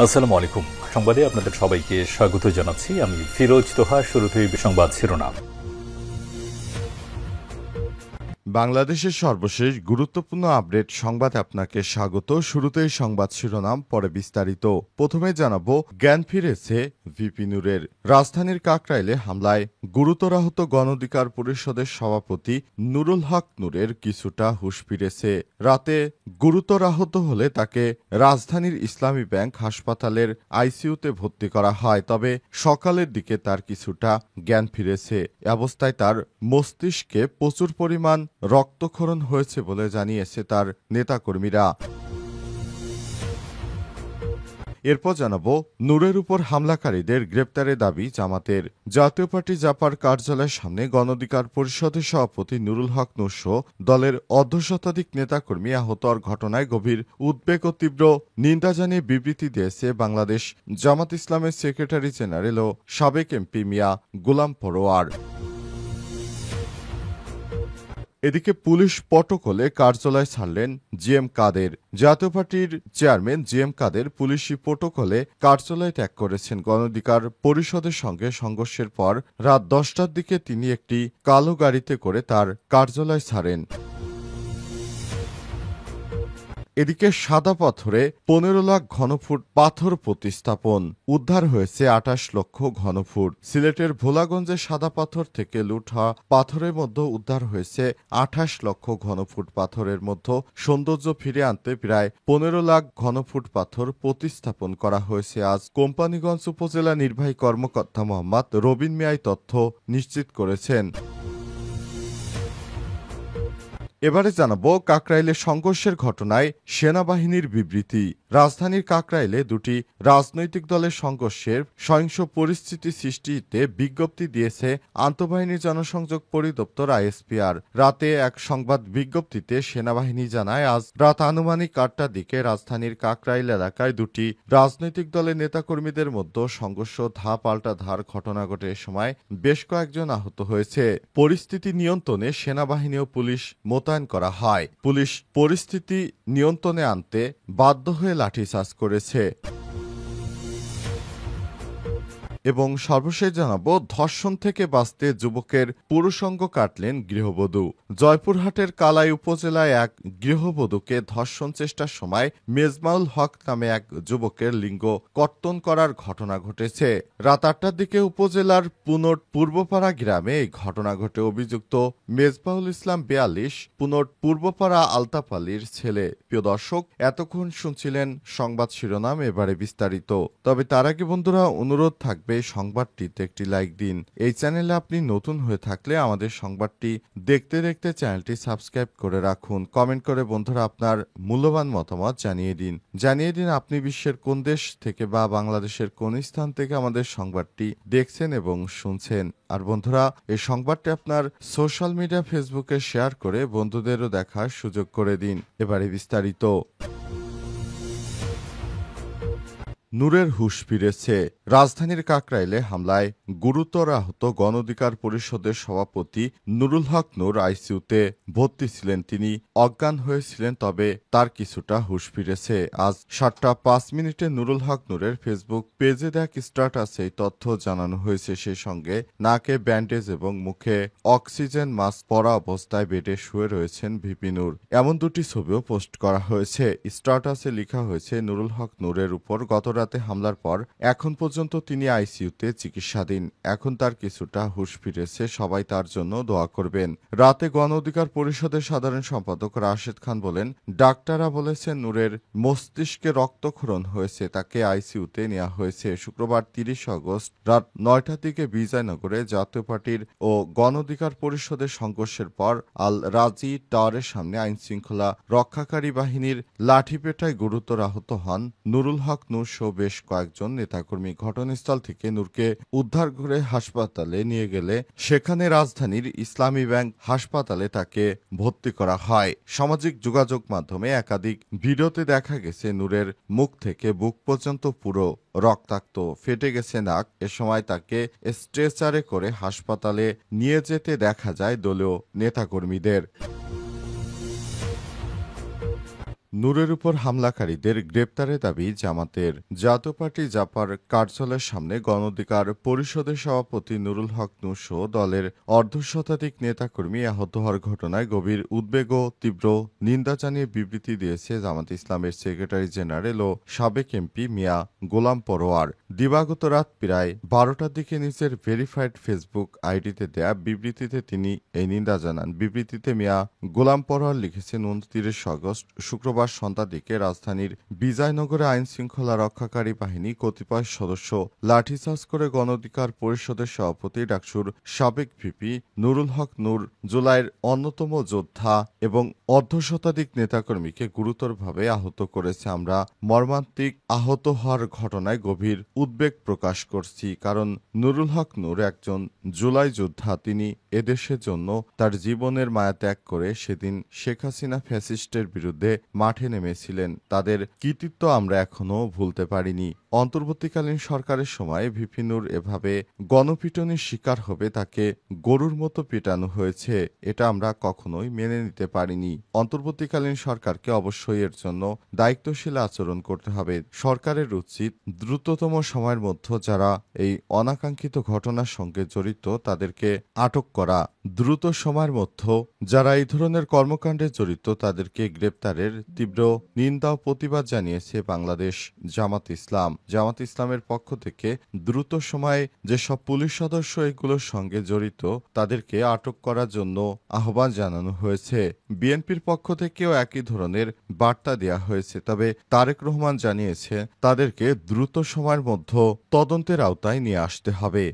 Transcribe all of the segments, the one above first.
আসসালামু আলাইকুম। সংবাদে আপনাদের সবাইকে স্বাগত জানাচ্ছি। আমি ফিরোজ তোহা। শুরুতেই সংবাদ শিরোনাম। বাংলাদেশের সর্বশেষ গুরুত্বপূর্ণ আপডেট সংবাদে আপনাকে স্বাগত। শুরুতেই সংবাদ শিরোনাম, পরে বিস্তারিত। প্রথমে জানাবো, জ্ঞান ফিরেছে ভিপি নুরের। রাজধানীর কাকরাইলে হামলায় গুরুতর আহত গণ অধিকার পরিষদের সভাপতি নুরুল হক নূরের কিছুটা হুঁশ ফিরেছে। রাতে গুরুতর আহত হলে তাকে রাজধানীর ইসলামী ব্যাংক হাসপাতালের আইসিইউতে ভর্তি করা হয়। তবে সকালের দিকে তার কিছুটা জ্ঞান ফিরেছে। এ অবস্থায় তার মস্তিষ্কে প্রচুর পরিমাণ রক্তক্ষরণ হয়েছে বলে জানিয়েছে তার নেতাকর্মীরা। এরপর জানাবো, নূরের উপর হামলাকারীদের গ্রেপ্তারের দাবি জামাতের। জাতীয় পার্টি জাপার কার্যালয়ের সামনে গণ অধিকার পরিষদের সভাপতি নুরুল হক নূরসহ দলের অর্ধশতাধিক নেতাকর্মী আহত হওয়ার ঘটনায় গভীর উদ্বেগ ও তীব্র নিন্দা জানিয়ে বিবৃতি দিয়েছে বাংলাদেশ জামাত ইসলামের সেক্রেটারি জেনারেল ও সাবেক এমপি মিয়া গোলাম পরোয়ার। এদিকে পুলিশ প্রটোকলে কার্যালয় ছাড়লেন জিএম কাদের। জাতীয় পার্টির চেয়ারম্যান জিএম কাদের পুলিশি প্রটোকলে কার্যালয় ত্যাগ করেছেন। গণ অধিকার পরিষদের সঙ্গে সংঘর্ষের পর রাত 10টার দিকে তিনি একটি কালো গাড়িতে করে তার কার্যালয় ছাড়েন। এদিকে সাদা পাথরে 15 লাখ ঘনফুট পাথর প্রতিস্থাপন। উদ্ধার হয়েছে 28 লক্ষ ঘনফুট। সিলেটের ভোলাগঞ্জে সাদা পাথর থেকে লুঠা পাথরের মধ্যে উদ্ধার হয়েছে 28 লক্ষ ঘনফুট পাথরের মধ্যে সৌন্দর্য ফিরে আনতে প্রায় 15 লাখ ঘনফুট পাথর প্রতিস্থাপন করা হয়েছে। আজ কোম্পানীগঞ্জ উপজেলা নির্বাহী কর্মকর্তা মোহাম্মদ রবিন মিয়াই তথ্য নিশ্চিত করেছেন। এবারে জানাবো, কাকরাইলে সংঘর্ষের ঘটনায় সেনাবাহিনীর বিবৃতি। রাজধানীর কাকরাইলে দুটি রাজনৈতিক দলের সংঘর্ষের সহিংস পরিস্থিতি সৃষ্টিতে বিজ্ঞপ্তি দিয়েছে আন্তঃবাহিনী জনসংযোগ পরিদপ্তর আইএসপিআর। রাতে এক সংবাদ বিজ্ঞপ্তিতে সেনাবাহিনী জানায়, আজ রাত আনুমানিক 8টার দিকে রাজধানীর কাকরাইল এলাকায় দুটি রাজনৈতিক দলের নেতাকর্মীদের মধ্যে সংঘর্ষ পাল্টা ধার ঘটনা ঘটে। এ সময় বেশ কয়েকজন আহত হয়েছে। পরিস্থিতি নিয়ন্ত্রণে সেনাবাহিনী ও পুলিশ মোতায়েন করা হয়। পুলিশ পরিস্থিতি নিয়ন্ত্রণে আনতে বাধ্য হয়ে লাঠিচার্জ করেছে। এবং সর্বশেষ জানাবো, ধর্ষণ থেকে বাঁচতে যুবকের পুরুষঙ্গ কাটলেন গৃহবধূ। জয়পুরহাটের কালাই উপজেলায় এক গৃহবধূকে ধর্ষণ চেষ্টার সময় মেজমাউল হক নামে এক যুবকের লিঙ্গ কর্তন করার ঘটনা ঘটেছে। রাত 8টার দিকে উপজেলার পুনট পূর্বপাড়া গ্রামে এই ঘটনা ঘটে। অভিযুক্ত মেজবাহুল ইসলাম 42, পুনট পূর্বপাড়া আলতাপালির ছেলে। প্রিয় দর্শক, এতক্ষণ শুনছিলেন সংবাদ শিরোনাম, এবারে বিস্তারিত। তবে তার আগে বন্ধুরা, অনুরোধ থাকবে সংবাদটিতে একটি লাইক দিন। এই চ্যানেলে আপনি নতুন হয়ে থাকলে আমাদের সংবাদটি দেখতে দেখতে চ্যানেলটি সাবস্ক্রাইব করে রাখুন। কমেন্ট করে বন্ধুরা আপনার মূল্যবান মতামত জানিয়ে দিন আপনি বিশ্বের কোন দেশ থেকে বা বাংলাদেশের কোন স্থান থেকে আমাদের সংবাদটি দেখছেন এবং শুনছেন। আর বন্ধুরা, এই সংবাদটি আপনার সোশ্যাল মিডিয়া ফেসবুকে শেয়ার করে বন্ধুদেরও দেখার সুযোগ করে দিন। এবারে বিস্তারিত। নূরের হুঁশ ফিরেছে। রাজধানীর কাকরাইলে হামলায় গুরুতর আহত গণ অধিকার পরিষদের সভাপতি নুরুল হক নূর আইসিইউতে ভর্তি ছিলেন। তিনি অজ্ঞান হয়েছিলেন, তবে তার কিছুটা হুঁশ ফিরেছে। আজ 7টা 5 মিনিটে নুরুল হক নূরের ফেসবুক পেজে দেয়া স্ট্যাটাসে এই তথ্য জানানো হয়েছে। সেই সঙ্গে নাকে ব্যান্ডেজ এবং মুখে অক্সিজেন মাস্ক পরা অবস্থায় বেডে শুয়ে রয়েছেন ভিপি নূর। এমন দুটি ছবিও পোস্ট করা হয়েছে। স্ট্যাটাসে লেখা হয়েছে, নুরুল হক নূরের উপর গত রাতে হামলার পর এখন পর্যন্ত তিনি আইসিইউতে চিকিৎসাধীন। এখন তার কিছুটা হুঁশ ফিরেছে, সবাই তার জন্য দোয়া করবেন। রাতে গণ অধিকার পরিষদের সাধারণ সম্পাদক রাশেদ খান বলেন, ডাক্তাররা বলেছেন নূরের মস্তিষ্কে রক্তক্ষরণ হয়েছে, তাকে আইসিইউতে নেওয়া হয়েছে। শুক্রবার 30 আগস্ট রাত 9টার দিকে বিজয়নগরে জাতীয় পার্টির ও গণ অধিকার পরিষদের সংঘর্ষের পর আল রাজি টাওয়ারের সামনে আইনশৃঙ্খলা রক্ষাকারী বাহিনীর লাঠিপেটায় গুরুতর আহত হন নুরুল হক নূর সহ বেশ কয়েকজন নেতাকর্মী। ঘটনাস্থল থেকে নূরকে উদ্ধার করে হাসপাতালে নিয়ে গেলে সেখানে রাজধানীর ইসলামী ব্যাংক হাসপাতালে তাকে ভর্তি করা হয়। সামাজিক যোগাযোগ মাধ্যমে একাধিক ভিডিওতে দেখা গেছে নূরের মুখ থেকে বুক পর্যন্ত পুরো রক্তাক্ত, ফেটে গেছে নাক। এ সময় তাকে স্ট্রেচারে করে হাসপাতালে নিয়ে যেতে দেখা যায় দলীয় নেতাকর্মীদের। নূরের উপর হামলাকারীদের গ্রেপ্তারের দাবি জামাতের। জাতীয় পার্টি জাপার কার্যালয়ের সামনে গণ অধিকার পরিষদের সভাপতি নুরুল হক নূর সহ দলের অর্ধশতাধিক নেতাকর্মী আহত হওয়ার ঘটনায় গভীর উদ্বেগ ও তীব্র নিন্দা জানিয়ে বিবৃতি দিয়েছে জামাত ইসলামের সেক্রেটারি জেনারেল ও সাবেক এমপি মিয়া গোলাম পরোয়ার। দিবাগত রাত প্রায় 12টার দিকে নিজের ভেরিফাইড ফেসবুক আইডিতে দেয়া বিবৃতিতে তিনি এই নিন্দা জানান। বিবৃতিতে মিয়া গোলাম পরোয়ার লিখেছেন, 29 আগস্ট শুক্রবার সন্ধ্যার দিকে রাজধানীর বিজয়নগরে আইনশৃঙ্খলা রক্ষাকারী বাহিনী কতিপয় সদস্য লাঠিচার্জ করে গণ অধিকার পরিষদের সভাপতি ডাকসুর সাবেক ভিপি নুরুল হক নূর, জুলাইয়ের অন্যতম যোদ্ধা এবং অর্ধশতাধিক নেতাকর্মীকে গুরুতরভাবে আহত করেছে। আমরা মর্মান্তিক আহত হওয়ার ঘটনায় গভীর উদ্বেগ প্রকাশ করছি, কারণ নুরুল হক নূর একজন জুলাই যোদ্ধা। তিনি এদেশের জন্য তার জীবনের মায়া ত্যাগ করে সেদিন শেখ হাসিনা ফ্যাসিস্টের বিরুদ্ধে মাঠে নেমেছিলেন। তাদের কৃতিত্ব আমরা এখনো ভুলতে পারিনি। অন্তর্বর্তীকালীন সরকারের সময় ভিপি নূর এভাবে গণপিটুনির শিকার হবে, তাকে গরুর মতো পিটানো হয়েছে, এটা আমরা কখনোই মেনে নিতে পারিনি। অন্তর্বর্তীকালীন সরকারকে অবশ্যই এর জন্য দায়িত্বশীল আচরণ করতে হবে। সরকারের উচিত দ্রুততম সময়ের মধ্যে যারা এই অনাকাঙ্ক্ষিত ঘটনার সঙ্গে জড়িত তাদেরকে আটক করা, দ্রুত সময়ের মধ্যে যারা এই ধরনের কর্মকাণ্ডে জড়িত তাদেরকে গ্রেপ্তারের তীব্র নিন্দা ও প্রতিবাদ জানিয়েছে বাংলাদেশ জামাত ইসলাম। জামাত ইসলামের পক্ষ থেকে দ্রুত সময়ে যেসব পুলিশ সদস্য এগুলোর সঙ্গে জড়িত তাদেরকে আটক করার জন্য আহ্বান জানানো হয়েছে। বিএনপির পক্ষ থেকেও একই ধরনের বার্তা দেওয়া হয়েছে, তবে তারেক রহমান জানিয়েছে তাদেরকে দ্রুত সময়ের মধ্যে তদন্তের আওতায় নিয়ে আসতে হবে।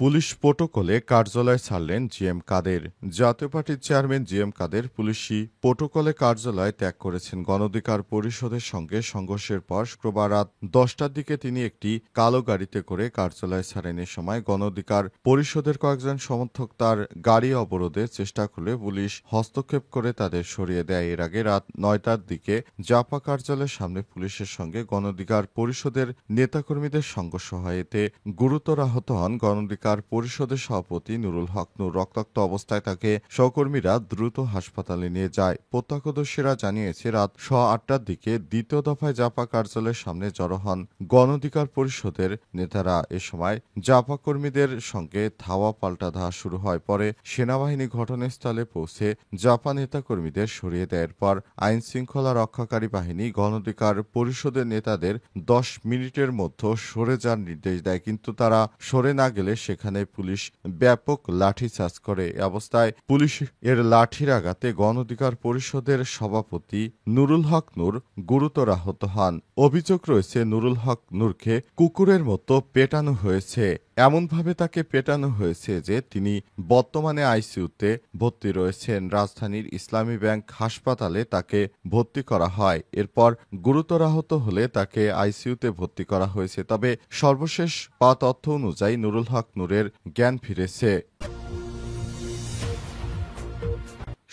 পুলিশ প্রোটোকলে কার্যালয় ছাড়লেন জিএম কাদের। জাতীয় পার্টির চেয়ারম্যান জিএম কাদের পুলিশি প্রোটোকলে কার্যালয় ত্যাগ করেছেন। গণ অধিকার পরিষদের সঙ্গে সংঘর্ষের পর শুক্রবার রাত 10টার দিকে তিনি একটি কালো গাড়িতে করে কার্যালয় ছাড়েন। এ সময় গণ অধিকার পরিষদের কয়েকজন সমর্থক তার গাড়ি অবরোধের চেষ্টা করলে পুলিশ হস্তক্ষেপ করে তাদের সরিয়ে দেয়। এর আগে রাত 9টার দিকে জাপা কার্যালয়ের সামনে পুলিশের সঙ্গে গণ অধিকার পরিষদের নেতাকর্মীদের সংঘর্ষ হয়। এতে গুরুতর আহত হন গণ অধিকার পরিষদের সভাপতি নুরুল হক নূর। রক্তাক্ত অবস্থায় তাকে সহকর্মীরা দ্রুত হাসপাতালে নিয়ে যায়। প্রত্যক্ষদর্শীরা জানিয়েছে রাত 8টার দিকে দ্বিতীয় দফায় জাপা কার্যালয়ের সামনে জড়ো হন গণ অধিকার পরিষদের নেতারা। এ সময় জাপা কর্মীদের সঙ্গে ধাওয়া পাল্টা ধাওয়া শুরু হয়। পরে সেনাবাহিনী ঘটনাস্থলে পৌঁছে জাপা নেতাকর্মীদের সরিয়ে দেয়। এরপর আইন শৃঙ্খলা রক্ষাকারী বাহিনী গণ অধিকার পরিষদের নেতাদের 10 মিনিটের মধ্যে সরে যাওয়ার নির্দেশ দেয়, কিন্তু তারা সরে না গেলে সেখানে পুলিশ ব্যাপক লাঠিচার্জ করে। এ অবস্থায় পুলিশ এর লাঠির আঘাতে গণ অধিকার পরিষদের সভাপতি নুরুল হক নূর গুরুতর আহত হন। অভিযোগ রয়েছে নুরুল হক নূরকে কুকুরের মতো পেটানো হয়েছে। এমনভাবে তাকে পেটানো হয়েছে যে তিনি বর্তমানে আইসিইউতে ভর্তি রয়েছেন। রাজধানীর ইসলামী ব্যাংক হাসপাতালে তাকে ভর্তি করা হয়। এরপর গুরুতর আহত হলে তাকে আইসিইউতে ভর্তি করা হয়েছে। তবে সর্বশেষ পাওয়া তথ্য অনুযায়ী নুরুল হক নূরের জ্ঞান ফিরেছে।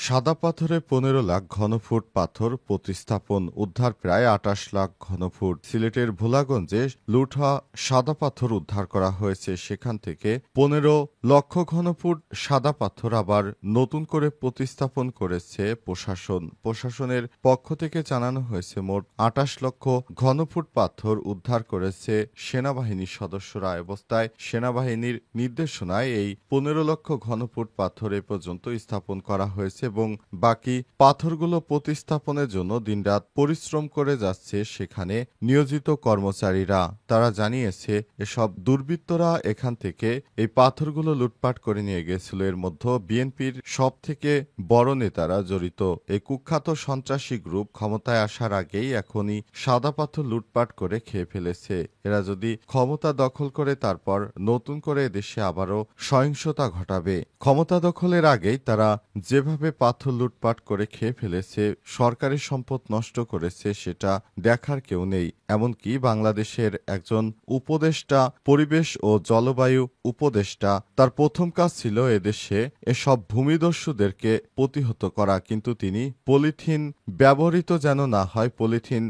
সাদা পাথরে 15 লাখ ঘনফুট পাথর প্রতিস্থাপন, উদ্ধার প্রায় 28 লাখ ঘনফুট। সিলেটের ভোলাগঞ্জে লুট হওয়া সাদা পাথর উদ্ধার করা হয়েছে। সেখান থেকে 15 লক্ষ ঘনফুট সাদা পাথর আবার নতুন করে প্রতিস্থাপন করেছে প্রশাসন। প্রশাসনের পক্ষ থেকে জানানো হয়েছে মোট 28 লক্ষ ঘনফুট পাথর উদ্ধার করেছে সেনাবাহিনীর সদস্যরা। অবস্থায় সেনাবাহিনীর নির্দেশনায় এই 15 লক্ষ ঘনফুট পাথর এ পর্যন্ত স্থাপন করা হয়েছে এবং বাকি পাথরগুলো প্রতিস্থাপনের জন্য দিনরাত পরিশ্রম করে যাচ্ছে সেখানে নিয়োজিত কর্মচারীরা। তারা জানিয়েছে এসব দুর্বৃত্তরা এখান থেকে এই পাথরগুলো লুটপাট করে নিয়ে গেছিল। এর মধ্যে বিএনপির সব থেকে বড় নেতারা জড়িত। এই কুখ্যাত সন্ত্রাসী গ্রুপ ক্ষমতায় আসার আগেই এখনই সাদা পাথর লুটপাট করে খেয়ে ফেলেছে। এরা যদি ক্ষমতা দখল করে তারপর নতুন করে এদেশে আবারও সহিংসতা ঘটাবে। ক্ষমতা দখলের আগেই তারা যেভাবে পাথর লুটপাট করে খেয়ে ফেলেছে, সরকারি সম্পদ নষ্ট করেছে, সেটা দেখার কেউ নেই। এমনকি বাংলাদেশের একজন উপদেষ্টা, পরিবেশ ও জলবায়ু উপদেষ্টা, তার প্রথম কাজ ছিল এদেশে এসব ভূমিদস্যুদেরকে প্রতিহত করা, কিন্তু তিনি পলিথিন ব্যবহৃত যেন না হয়, পলিথিন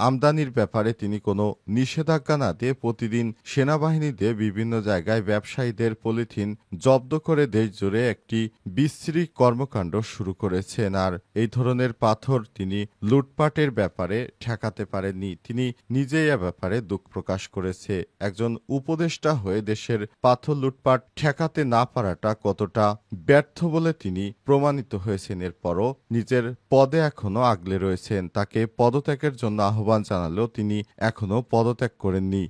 আমদানির ব্যাপারে তিনি কোনো নিষেধাজ্ঞা না দিয়ে প্রতিদিন সেনাবাহিনী দিয়ে বিভিন্ন জায়গায় ব্যবসায়ীদের পলিথিন জব্দ করে দেশ জুড়ে একটি বিশ্রী কর্মকাণ্ড কর্মকাণ্ড শুরু করেছেন। আর এই ধরনের পাথর তিনি লুটপাটের ব্যাপারে ঠেকাতে পারেননি। তিনি নিজেই এ ব্যাপারে দুঃখ প্রকাশ করেছে। একজন উপদেষ্টা হয়ে দেশের পাথর লুটপাট ঠেকাতে না পারাটা কতটা ব্যর্থ বলে তিনি প্রমাণিত হয়েছেন। এরপরও নিজের পদে এখনো আগলে রয়েছেন। তাকে পদত্যাগের জন্য আহ্বান জানালেও তিনি এখনো পদত্যাগ করেননি।